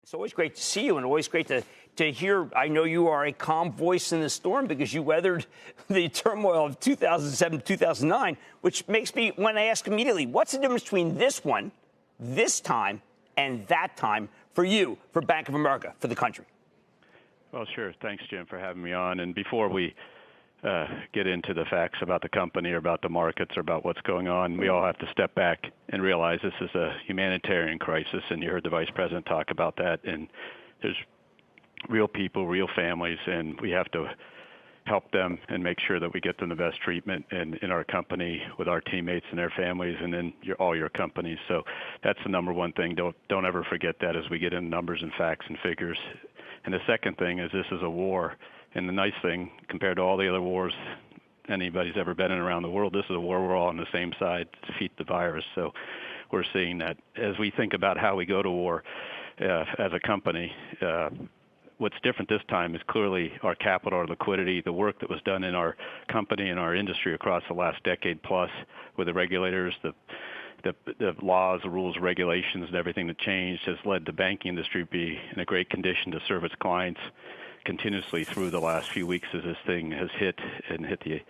It's always great to see you and always great to hear. I know you are a calm voice in the storm because you weathered the turmoil of 2007, 2009, which makes me want to ask immediately, what's the difference between this one, this time, and that time for you, for Bank of America, for the country? Well, sure. Thanks, Jim, for having me on. And before we get into the facts about the company or about the markets or about what's going on, we all have to step back and realize this is a humanitarian crisis, and you heard the Vice President talk about that. And there's real people, real families, and we have to help them and make sure that we get them the best treatment in our company with our teammates and their families and in all your companies. So that's the number one thing. Don't ever forget that as we get into numbers and facts and figures. And the second thing is this is a war. And the nice thing, compared to all the other wars anybody's ever been in around the world, this is a war we're all on the same side to defeat the virus. So we're seeing that. As we think about how we go to war as a company, what's different this time is clearly our capital, our liquidity, the work that was done in our company and our industry across the last decade plus with the regulators, the laws, the rules, regulations, and everything that changed has led the banking industry to be in a great condition to serve its clients continuously through the last few weeks as this thing has hit the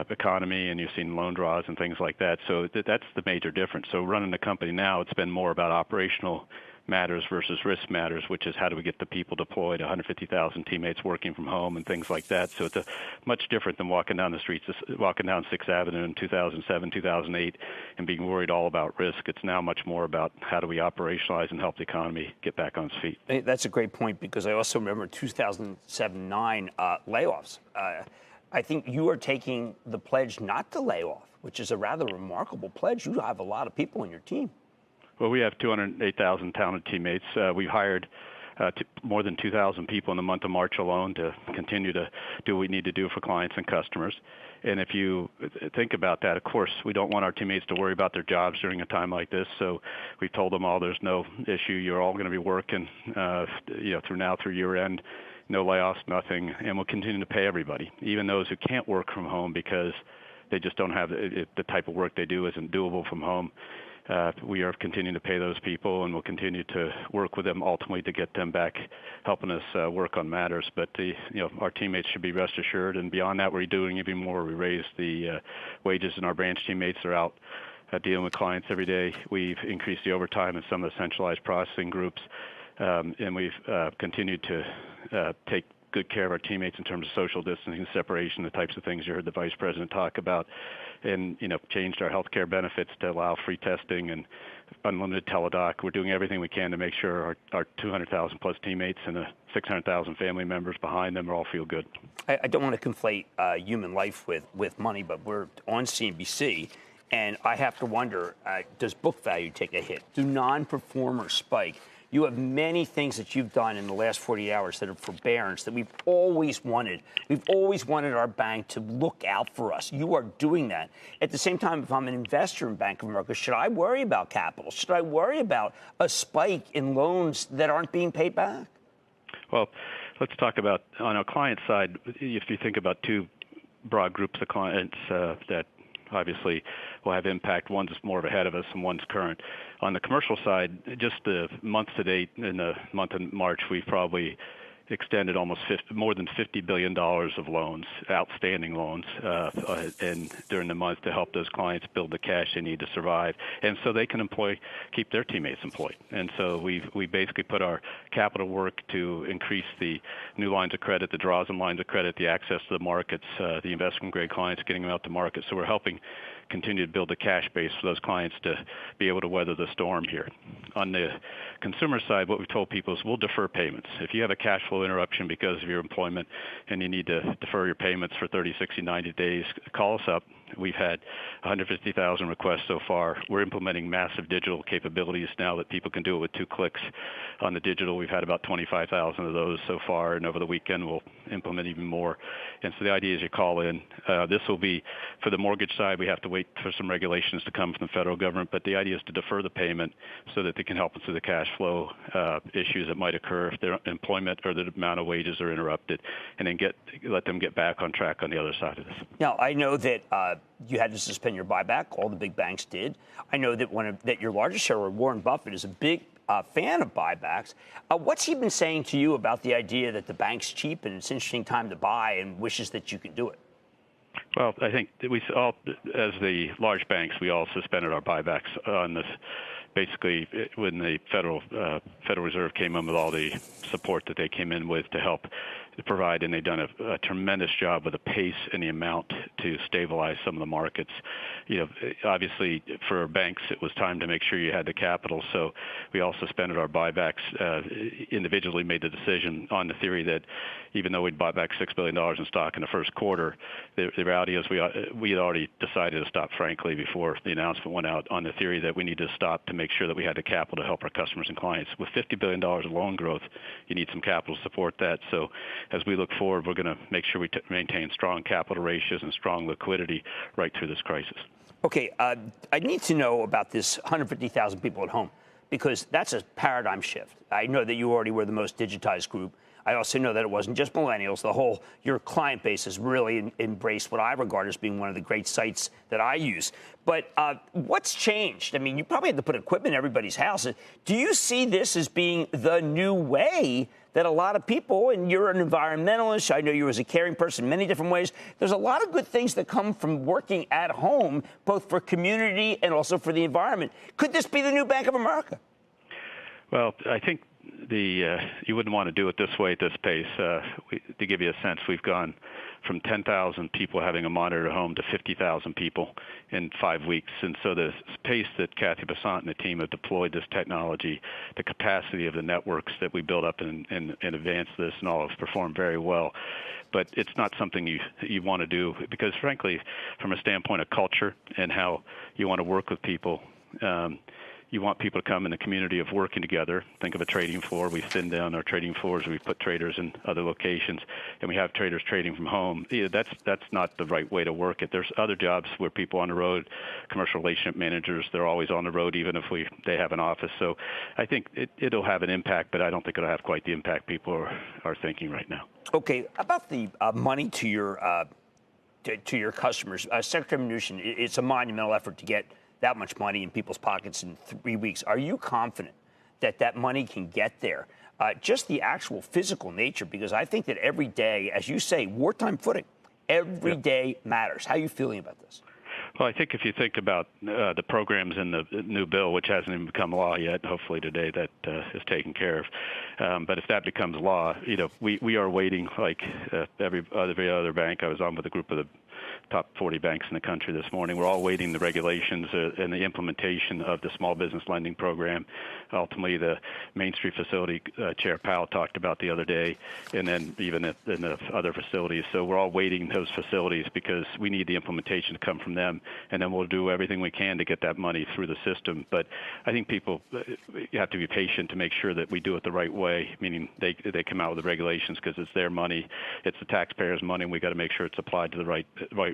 economy, and you've seen loan draws and things like that. So that's the major difference. So running the company now, it's been more about operational matters versus risk matters, which is how do we get the people deployed, 150,000 teammates working from home and things like that. So it's much different than walking down the streets, walking down 6th Avenue in 2007, 2008, and being worried all about risk. It's now much more about how do we operationalize and help the economy get back on its feet. That's a great point, because I also remember 2007-9 layoffs. I think you are taking the pledge not to lay off, which is a rather remarkable pledge. You have a lot of people on your team. Well, we have 208,000 talented teammates. We hired more than 2,000 people in the month of March alone to continue to do what we need to do for clients and customers. And if you think about that, of course, we don't want our teammates to worry about their jobs during a time like this. So we told them all there's no issue. You're all going to be working through year end. No layoffs, nothing. And we'll continue to pay everybody, even those who can't work from home because they just don't have the type of work they do isn't doable from home. We are continuing to pay those people, and we'll continue to work with them ultimately to get them back, helping us work on matters. But our teammates should be rest assured, and beyond that, we're doing even more. We raised the wages, and our branch teammates are out dealing with clients every day. We've increased the overtime in some of the centralized processing groups, and we've continued to take good care of our teammates in terms of social distancing, separation, the types of things you heard the Vice President talk about, and changed our health care benefits to allow free testing and unlimited teledoc. We're doing everything we can to make sure our 200,000 plus teammates and the 600,000 family members behind them all feel good. I don't want to conflate human life with money, but we're on CNBC, and I have to wonder, does book value take a hit? Do non-performers spike? You have many things that you've done in the last 48 hours that are forbearance that we've always wanted. We've always wanted our bank to look out for us. You are doing that. At the same time, if I'm an investor in Bank of America, should I worry about capital? Should I worry about a spike in loans that aren't being paid back? Well, let's talk about, on our client side, if you think about two broad groups of clients that obviously will have impact. One's more of ahead of us and one's current. On the commercial side, just the month to date, in the month of March, we've probably extended almost more than $50 billion of loans, outstanding loans, and during the month to help those clients build the cash they need to survive, and so they can keep their teammates employed. And so we basically put our capital work to increase the new lines of credit, the draws on lines of credit, the access to the markets, the investment grade clients, getting them out to market. So we're helping continue to build a cash base for those clients to be able to weather the storm here. On the consumer side, what we've told people is we'll defer payments. If you have a cash flow interruption because of your employment and you need to defer your payments for 30, 60, 90 days, call us up. We've had 150,000 requests so far. We're implementing massive digital capabilities now that people can do it with 2 clicks on the digital. We've had about 25,000 of those so far, and over the weekend we'll implement even more. And so the idea is you call in. This will be, for the mortgage side, we have to wait for some regulations to come from the federal government, but the idea is to defer the payment so that they can help us with the cash flow issues that might occur if their employment or the amount of wages are interrupted, and then let them get back on track on the other side of this. Now, I know that you had to suspend your buyback. All the big banks did. I know that that your largest shareholder, Warren Buffett, is a big fan of buybacks. What's he been saying to you about the idea that the bank's cheap and it's an interesting time to buy and wishes that you could do it? Well, I think that we all, as the large banks, we all suspended our buybacks on this. Basically, when the Federal Reserve came in with all the support that they came in with to help provide, and they've done a tremendous job with the pace and the amount to stabilize some of the markets. Obviously, for banks, it was time to make sure you had the capital, so we all suspended our buybacks, individually made the decision on the theory that even though we'd bought back $6 billion in stock in the first quarter, the reality is we had already decided to stop, frankly, before the announcement went out, on the theory that we needed to stop to make sure that we had the capital to help our customers and clients. With $50 billion of loan growth, you need some capital to support that. So as we look forward, we're going to make sure we maintain strong capital ratios and strong liquidity right through this crisis. Okay, I need to know about this 150,000 people at home, because that's a paradigm shift. I know that you already were the most digitized group. I also know that it wasn't just millennials. Your client base has really embraced what I regard as being one of the great sites that I use. But what's changed? I mean, you probably had to put equipment in everybody's house. Do you see this as being the new way that a lot of people, and you're an environmentalist, I know you as a caring person in many different ways, there's a lot of good things that come from working at home, both for community and also for the environment. Could this be the new Bank of America? Well, I think you wouldn't want to do it this way at this pace. To give you a sense, we've gone from 10,000 people having a monitor at home to 50,000 people in 5 weeks. And so the pace that Kathy Bessant and the team have deployed this technology, the capacity of the networks that we built up in advance of this and all have performed very well. But it's not something you want to do because, frankly, from a standpoint of culture and how you want to work with people, you want people to come in the community of working together. Think of a trading floor. We thin down our trading floors. We put traders in other locations, and we have traders trading from home. That's not the right way to work it. There's other jobs where people on the road, commercial relationship managers, they're always on the road, even if they have an office. So I think it'll have an impact, but I don't think it'll have quite the impact people are thinking right now. Okay, about the money to your customers, Secretary Mnuchin, it's a monumental effort to get that much money in people's pockets in 3 weeks. Are you confident that that money can get there? Just the actual physical nature, because I think that every day, as you say, wartime footing, every day matters. How are you feeling about this? Well, I think if you think about the programs in the new bill, which hasn't even become law yet, hopefully today that is taken care of. But if that becomes law, we are waiting like every other bank. I was on with a group of the top 40 banks in the country this morning. We're all waiting the regulations and the implementation of the small business lending program. Ultimately, the Main Street facility Chair Powell talked about the other day, and then even in the other facilities. So we're all waiting those facilities because we need the implementation to come from them, and then we'll do everything we can to get that money through the system. But I think people, you have to be patient to make sure that we do it the right way, meaning they come out with the regulations because it's their money, it's the taxpayers' money, and we got to make sure it's applied to the right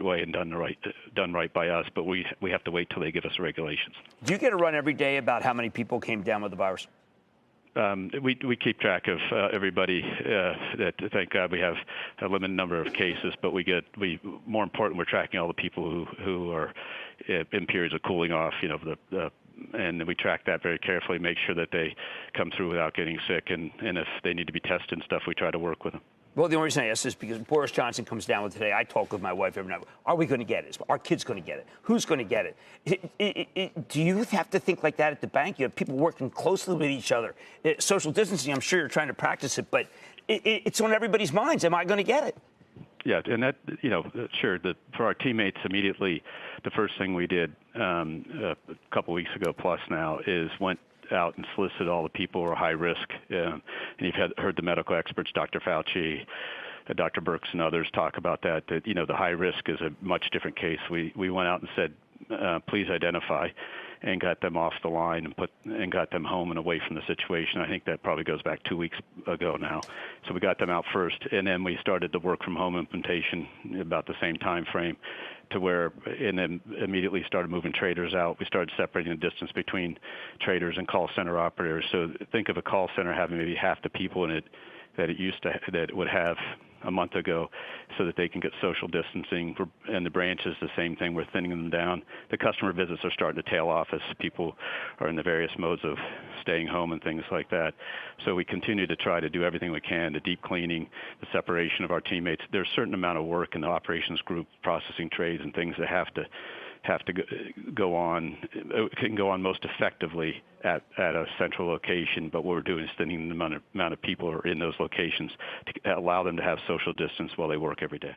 way and done right by us. But we have to wait till they give us the regulations. Do you get a run every day about how many people came down with the virus? We keep track of everybody. Thank God we have a limited number of cases, but more important, we're tracking all the people who are in periods of cooling off. And we track that very carefully, make sure that they come through without getting sick, and if they need to be tested and stuff, we try to work with them. Well, the only reason I ask this is because Boris Johnson comes down with today. I talk with my wife every night. Are we going to get it? Is our kids going to get it? Who's going to get it? Do you have to think like that at the bank? You have people working closely with each other. Social distancing, I'm sure you're trying to practice it, but it's on everybody's minds. Am I going to get it? Yeah, and that, sure, for our teammates immediately, the first thing we did a couple weeks ago plus now is went out and solicited all the people who are high risk. And you've heard the medical experts, Dr. Fauci, Dr. Birx and others talk about that the high risk is a much different case. We went out and said, please identify, and got them off the line and got them home and away from the situation. I think that probably goes back 2 weeks ago now. So we got them out first, and then we started the work from home implementation about the same time frame and then immediately started moving traders out. We started separating the distance between traders and call center operators. So think of a call center having maybe half the people in it that it would have a month ago so that they can get social distancing. And the branches, the same thing, we're thinning them down. The customer visits are starting to tail off as people are in the various modes of staying home and things like that. So we continue to try to do everything we can, the deep cleaning, the separation of our teammates. There's a certain amount of work in the operations group, processing trades and things that have to go on, can go on most effectively at a central location, but what we're doing is thinning the amount of people who are in those locations to allow them to have social distance while they work every day.